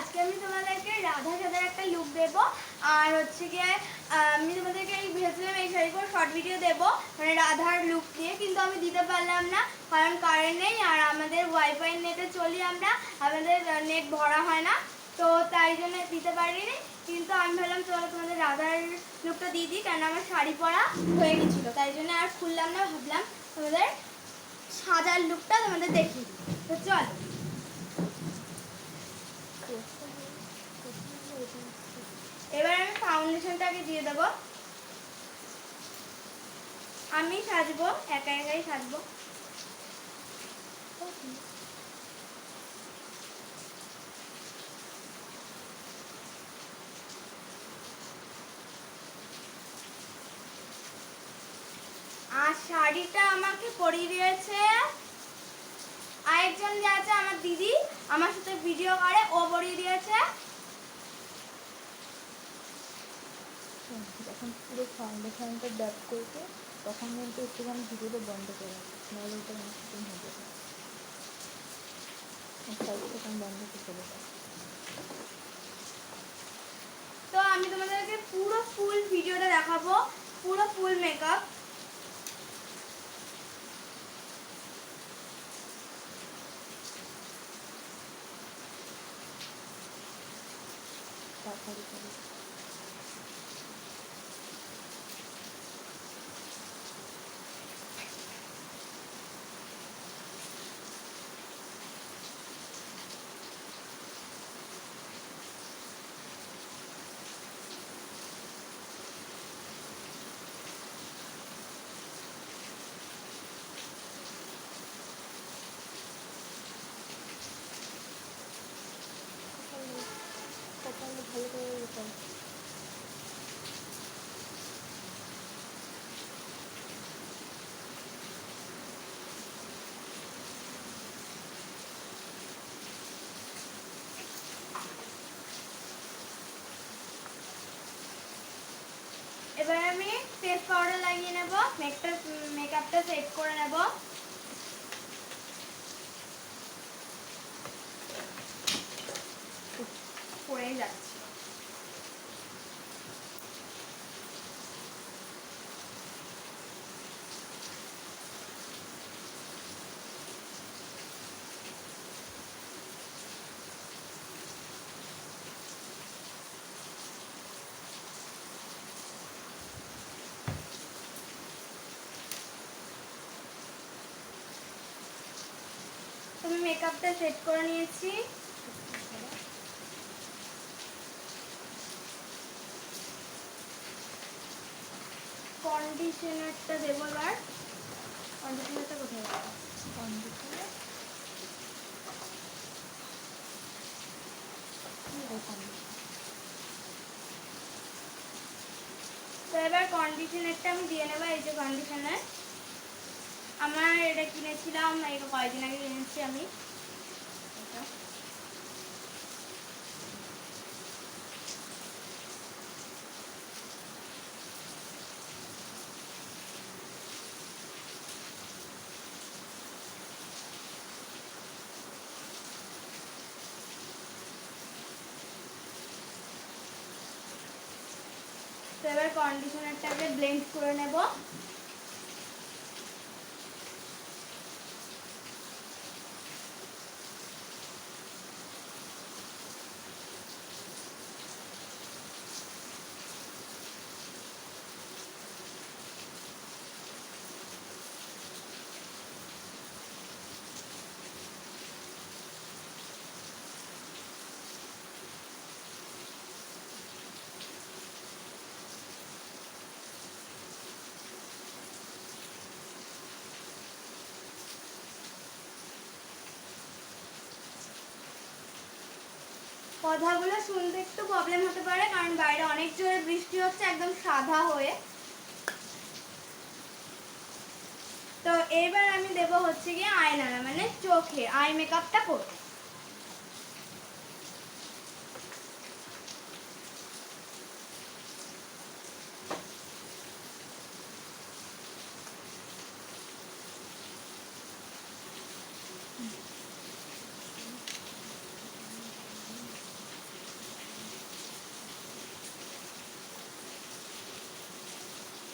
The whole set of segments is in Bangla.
আজকে আমি তোমাদেরকে রাধা সাদার একটা লুক দেব। আর হচ্ছে গিয়ে আমি তোমাদেরকে ভেবেছিলাম এই শাড়ি করে শর্ট ভিডিও দেবো মানে রাধার লুক দিয়ে, কিন্তু আমি দিতে পারলাম না কারণ কারেন্ট নেই আর আমাদের ওয়াইফাই নেটে চলি আমরা, আমাদের নেট ভরা হয় না, তো তাই জন্য দিতে পারিনি। কিন্তু আমি ভাবলাম চলো তোমাদের রাধার লুকটা দিয়ে দিই, কেন আমার শাড়ি পরা হয়ে গেছিল, তাই জন্য আর খুললাম না, ভাবলাম তোমাদের সাদার লুকটা তোমাদের দেখিয়ে দিই। তো চলো এবার আমি ফাউন্ডেশনটাকে দিয়ে দেবো। আমি সাজবো, একা একাই সাজবো। আর শাড়িটা আমাকে পরিয়ে দিয়েছে আরেকজন যে আছে আমার দিদি, আমার সাথে ভিডিও করে, ও পরিয়ে দিয়েছে। যখন পুরো ফাউন্ডেশনটা ড্যাপ করবে তখন কিন্তু একটুখানি ভিডিওটা বন্ধ করে রাখবে, নাহলে ওটা অনেক শুটিং হয়ে যাবে। তখন বন্ধ করে চলে যাবে। তো আমি তোমাদেরকে পুরো ফুল ভিডিওটা দেখাবো, পুরো ফুল মেকআপ। তাড়াতাড়ি করে কপালে ভালো করে দিতে হবে। এবার আমি ফেস পাউডার লাগিয়ে নেব, মেকআপটা সেট করে নেব। পড়ে যাচ্ছে। তুমি মেকআপটা সেট করে নিয়েছি। কন্ডিশনারটা দেবো এবার। কন্ডিশনারটা কোথায় গেল? কন্ডিশনার তো এবার কন্ডিশনারটা আমি দিয়ে নেবো। এই যে কন্ডিশনার, আমার এটা কিনেছিলাম এই কয়েকদিন আগে কিনেছি আমি এটা। তো এবার কন্ডিশনারটাকে ব্লেন্ড করে নেব। কথাগুলো শুনতে একটু প্রবলেম হতে পারে কারণ বাইরে অনেক জোরে বৃষ্টি হচ্ছে একদম সাদা হয়ে। তো এবার আমি দেব হচ্ছে গিয়ে আইলাইনার, মানে চোখে আই মেকআপটা করব।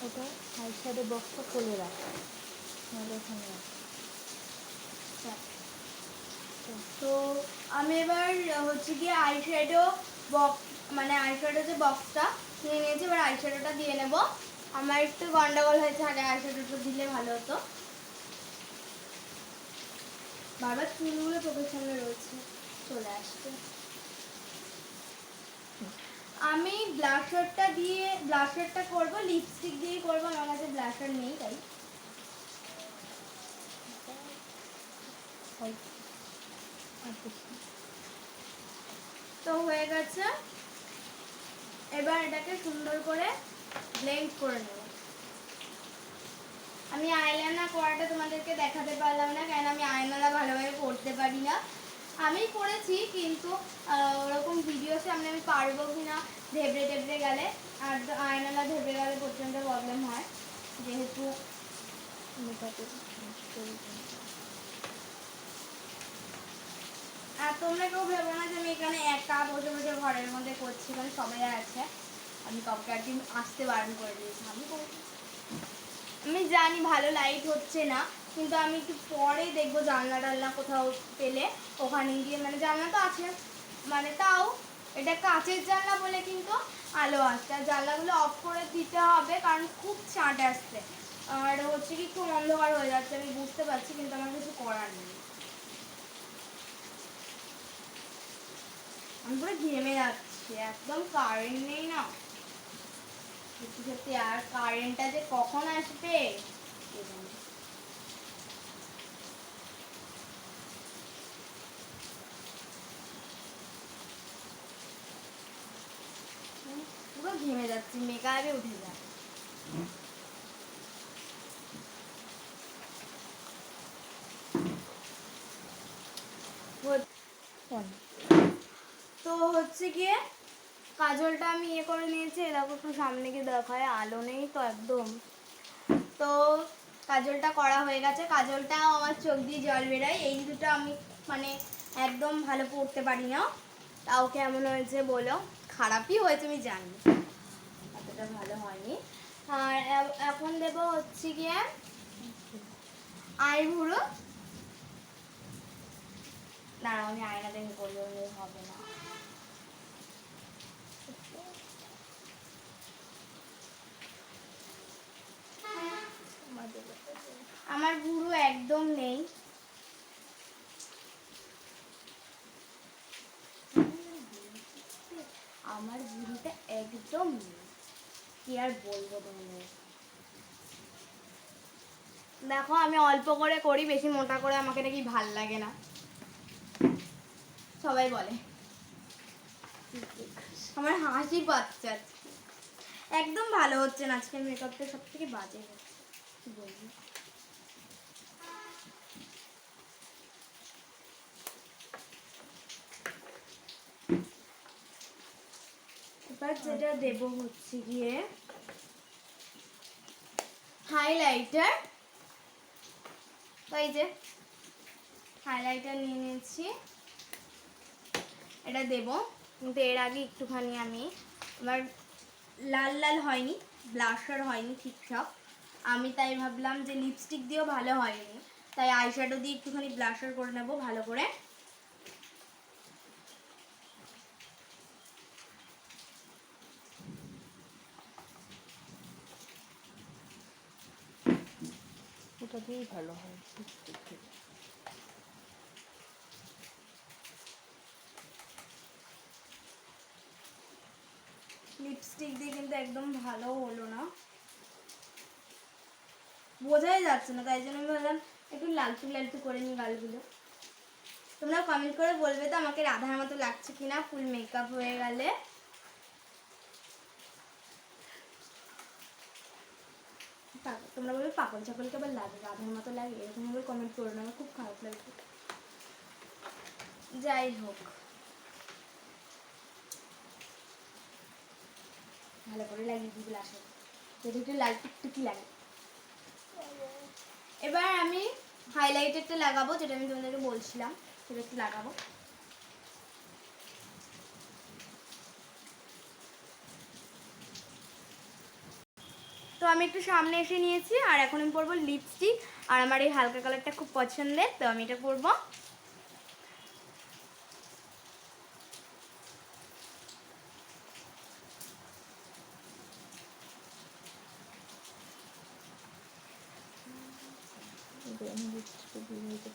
ওটা আইশ্যাডো বক্সটা খুলে রাখ, নাহলে ওখানে রাখ। তো আমি এবার হচ্ছে গিয়ে আইশ্যাডো বক্স, মানে আইশ্যাডো যে বক্সটা নিয়ে নিয়েছি, এবার আইশ্যাডোটা দিয়ে নেব। আমার একটু গন্ডগোল হয়েছে, আগে আইশ্যাডোটা দিলে ভালো হতো। বারবার চুলগুলো চোখের সামনে রয়েছে, চলে আসছে। আমি ব্লাশারটা করব, লিপস্টিক দিয়ে করব, আমার কাছে ব্লাশার নেই তাই। তো হয়ে গেছে, এবার এটাকে সুন্দর করে ব্লেন্ড করে নেব। আমি আইলাইনার করাটা তোমাদেরকে দেখাতে পারলাম না, কারণ আমি আইলাইনার ভালোভাবে করতে পারি না। আমি করেছি কিন্তু ওরকম ভিডিও সামনে আমি পারবো কি না ধেবড়ে টেবড়ে গেলে, আর আইলাইনার ধেবড়ে গেলে প্রচণ্ড প্রবলেম হয়, যেহেতু আর তোমরা কেউ ভেবো না যে আমি এখানে একা বসে বসে ঘরের মধ্যে করছি, কারণ সবাই আছে, আমি কাউকে আর কি আসতে বারণ করে দিয়েছি। আমি জানি ভালো লাইট হচ্ছে না, কিন্তু আমি একটু পরে দেখবো জানলা টালনা কোথাও পেলে ওখানে গিয়ে, মানে জানলা তো আছে, মানে তাও এটা কাঁচের জানলা বলে কিন্তু আলো আসছে, আর জানলাগুলো অফ করে দিতে হবে কারণ খুব ছাঁট আসছে, আর হচ্ছে কি খুব অন্ধকার হয়ে যাচ্ছে, আমি বুঝতে পারছি, কিন্তু আমার কিছু করার নেই। আমি পুরো ঘেমে যাচ্ছি, একদম কারেন্ট নেই না, সত্যি সত্যি, আর কারেন্টটা যে কখন আসবে কে জানে। পুরো ঘেমে যাচ্ছি, মেকআপে উঠে যায়। তো হচ্ছে গিয়ে কাজলটা আমি ইয়ে করে নিয়েছি, এরকম একটু সামনে গিয়ে দেখায়, আলো নেই তো একদম। তো কাজলটা করা হয়ে গেছে, কাজলটাও আমার চোখ দিয়ে জল বেরোয়, এই দুটো আমি মানে একদম ভালো পড়তে পারি না। তাও কেমন হয়েছে বলো, খারাপই হয়েছে আমি জানি, অতটা ভালো হয়নি। আর এখন দেবো হচ্ছে গিয়ে আইবুড়ো, দাঁড়াও আমি আয়না দেখে করলে হবে না। আমার ভুরু একদম নেই, আমার ভুরুটা একদম নেই, কি আর বলবো তোমাদের। দেখো আমি অল্প করে করি, বেশি মোটা করে আমাকে নাকি ভাল লাগে না, সবাই বলে। আমার হাসি পাচ্ছে আজকে, একদম ভালো হচ্ছে না আজকের মেকআপটা, সব থেকে বাজে হচ্ছে, কি বলবো। এবার যেটা দেবো হচ্ছে গিয়ে হাইলাইটার। তো এই যে হাইলাইটার নিয়ে নিয়েছি, এটা দেব, কিন্তু এর আগে একটুখানি আমার লাল লাল হয়নি, ব্লাশার হয়নি ঠিকঠাক, আমি তাই ভাবলাম যে লিপস্টিক দিয়েও ভালো হয়নি, তাই আইশ্যাডো দিয়ে একটুখানি ব্লাশার করে নেব ভালো করে। ওটা দিয়েই ভালো হয়। লিপস্টিক দিয়ে কিন্তু একদম ভালো হলো না, বোঝাই যাচ্ছে না, তাই জন্য আমি ভাবলাম একটু লালটু লালটু করে নিই গালগুলো। তোমরা কমেন্ট করে বলবে তো আমাকে রাধার মতো লাগছে কিনা ফুল মেকআপ হয়ে গেলে। তোমরা বলবে পাগল ছাগলকে আবার লাগে, রাধার মতো লাগে, এরকম ভাবে কমেন্ট করো না, আমার খুব খারাপ লাগবে। যাই হোক, ভালো করে লাগিয়ে দিবি আসে, যদি একটু লাল টুকটুকি লাগে। এবার আমি হাইলাইটারটা লাগাবো, যেটা আমি তোমাদেরকে বলছিলাম সেটা একটু লাগাবো। তো আমি একটু সামনে এসে নিয়েছি আর এখন আমি পরবো লিপস্টিক। আর আমার এই হালকা কালারটা খুব পছন্দের, তো আমি এটা পরবো। আমি লিপস্টিকটা দিয়ে দিতে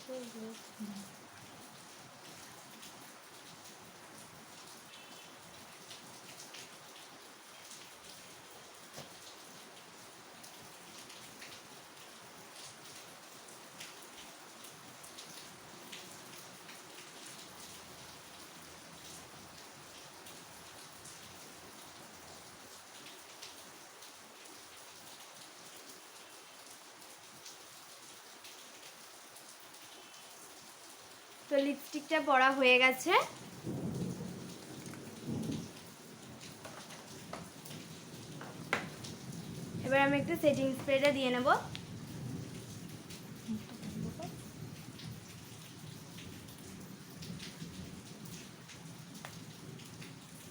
তো লিপস্টিকটা পরা হয়ে গেছে। এবার আমি একটু সেটিং স্প্রেটা দিয়ে নেব।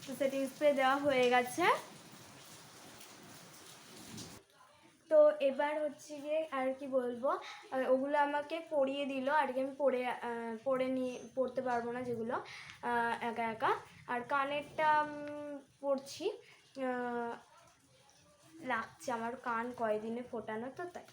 তো সেটিং স্প্রে দেওয়া হয়ে গেছে। তো এবার হচ্ছে গিয়ে আর কি বলবো, ওগুলো আমাকে পরিয়ে দিল আর কি, আমি পড়তে পারবো না যেগুলো একা একা। আর কানেরটা পরছি, লাগছে আমার কান কয়দিনে ফোটানো, তো তাই।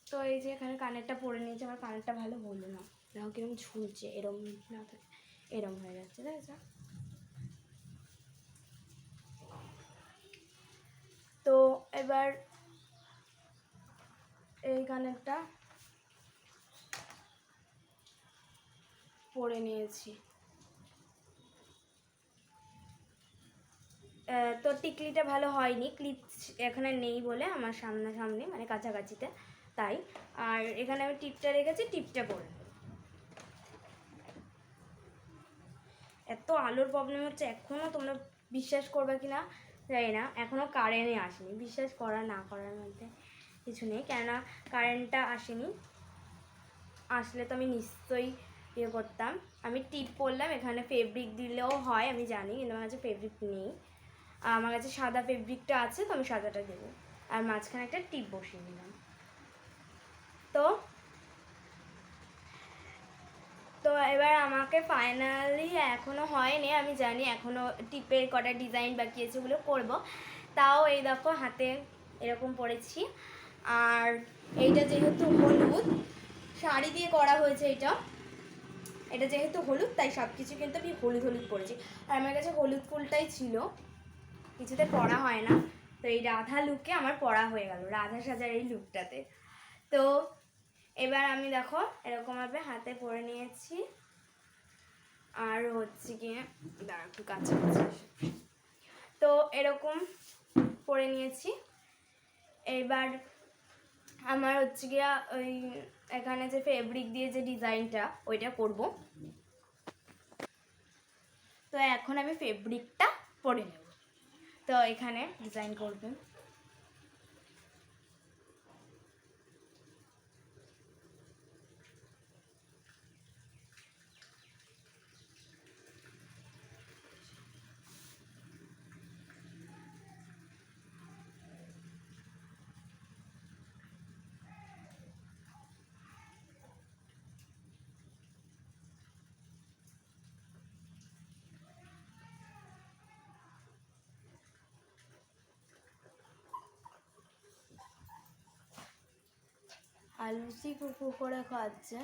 তো এই যে এখানে কানেরটা পরে নিয়েছি, আমার কানেরটা ভালো হলো না, দেখো কিরকম ঝুলছে, এরম না থাকে এরম হয়ে যাচ্ছে, দেখেছো? তো এবার এই কানেরটা পরে নিয়েছি। তো টিকলিটা ভালো হয়নি, ক্লিপ এখানে নেই বলে আমার সামনাসামনি মানে কাছাকাছিতে, তাই। আর এখানে আমি টিপটা রেখেছি, টিপটা পরে নেব। এত আলোর প্রবলেম হচ্ছে এখনও, তোমরা বিশ্বাস করবে কি না জানি না, এখনও কারেন্টই আসেনি। বিশ্বাস করা না করার মধ্যে কিছু নেই, কেননা কারেন্টটা আসেনি, আসলে তো আমি নিশ্চয়ই ইয়ে করতাম। আমি টিপ পরলাম, এখানে ফেব্রিক দিলেও হয় আমি জানি, কিন্তু আমার কাছে ফেব্রিক নেই। আমার কাছে সাদা ফেব্রিকটা আছে, তো আমি সাদাটা দেবো। আর মাঝখানে একটা টিপ বসিয়ে নিলাম। তো তো এবার আমাকে ফাইনালি এখনও হয়নি, আমি জানি এখনও টিপের কটা ডিজাইন বাকি আছে, ওগুলো করবো। তাও এই দেখো হাতে এরকম পরেছি। আর এইটা যেহেতু হলুদ, শাড়ি দিয়ে করা হয়েছে, এটা যেহেতু হলুদ, তাই সব কিছু কিন্তু আমি হলুদ হলুদ পরেছি। আর আমার কাছে হলুদ ফুলটাই ছিল, কিছুতে পরা হয় না। তো এই রাধা লুকে আমার পরা হয়ে গেল, রাধা সাজার এই লুকটাতে। তো এবার আমি দেখো এরকমভাবে হাতে পরে নিয়েছি। আর হচ্ছে গিয়ে দাঁড়া একটু কাছাকাছি, তো এরকম পরে নিয়েছি। এবার আমার হচ্ছে গিয়া ওই এখানে যে ফেব্রিক দিয়ে যে ডিজাইনটা, ওইটা করব। তো এখন আমি ফেব্রিকটা পরে নেব, তো এখানে ডিজাইন করবে। আর লুচি কুকু করে খাওয়াচ্ছে।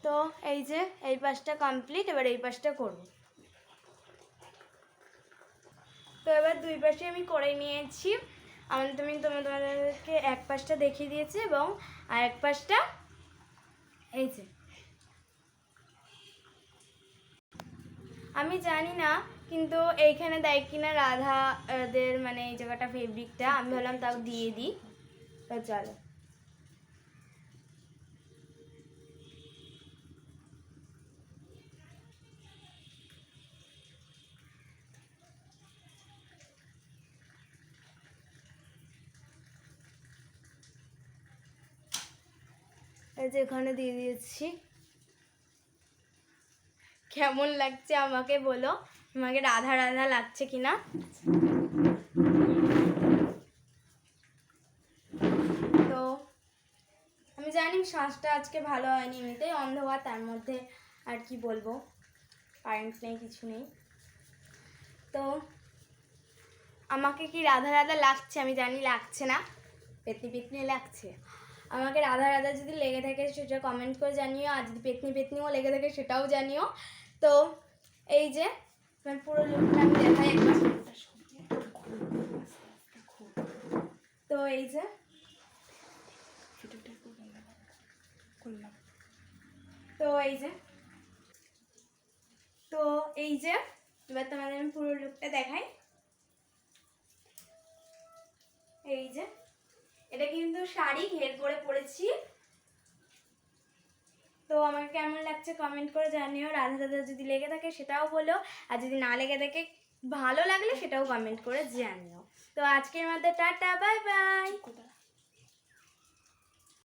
তো এই যে এই পাশটা কমপ্লিট, এবার এই পাশটা করব। তো এবার দুই পাশে আমি করে নিয়েছি। তোমাদেরকে এক পাশটা দেখিয়ে দিয়েছি এবং আর এক পাশটা এই যে। আমি জানি না কিন্তু এইখানে দেয় কিনা রাধাদের মানে এই জায়গাটা ফেব্রিকটা, আমি ভাবলাম তাও দিয়ে দিই। তো চলো, এই যে এখানে দিয়ে দিয়েছি। কেমন লাগছে আমাকে বলো, আমাকে রাধা রাধা লাগছে কিনা। তো আমি জানি শ্বাসটা আজকে ভালো হয়নি, এমনিতেই অন্ধকার, তার মধ্যে আর কি বলবো, কারেন্ট নেই, কিছু নেই। তো আমাকে কি রাধা রাধা লাগছে? আমি জানি লাগছে না, পেতনি পেতনি লাগছে। আমাকে রাধা রাধা যদি লেগে থাকে সেটা কমেন্ট করে জানিও, আর যদি পেতনি পেতনিও লেগে থাকে সেটাও জানিও। তো এই যে পুরো লুকটা আমি দেখাই একবার। তো এই যে তো এই যে তো এই যে এবার তোমাদের আমি পুরো লুকটা দেখাই। এই যে এটা কিন্তু শাড়ি ঘের করে পরেছি। তো আমাকে কেমন লাগছে কমেন্ট করে জানিও, রাধা রাধা যদি লেগে থাকে সেটাও বলো, আর যদি না লেগে থাকে ভালো লাগলে সেটাও কমেন্ট করে জানিও। তো আজকের মধ্যে টাটা, বাই বাই।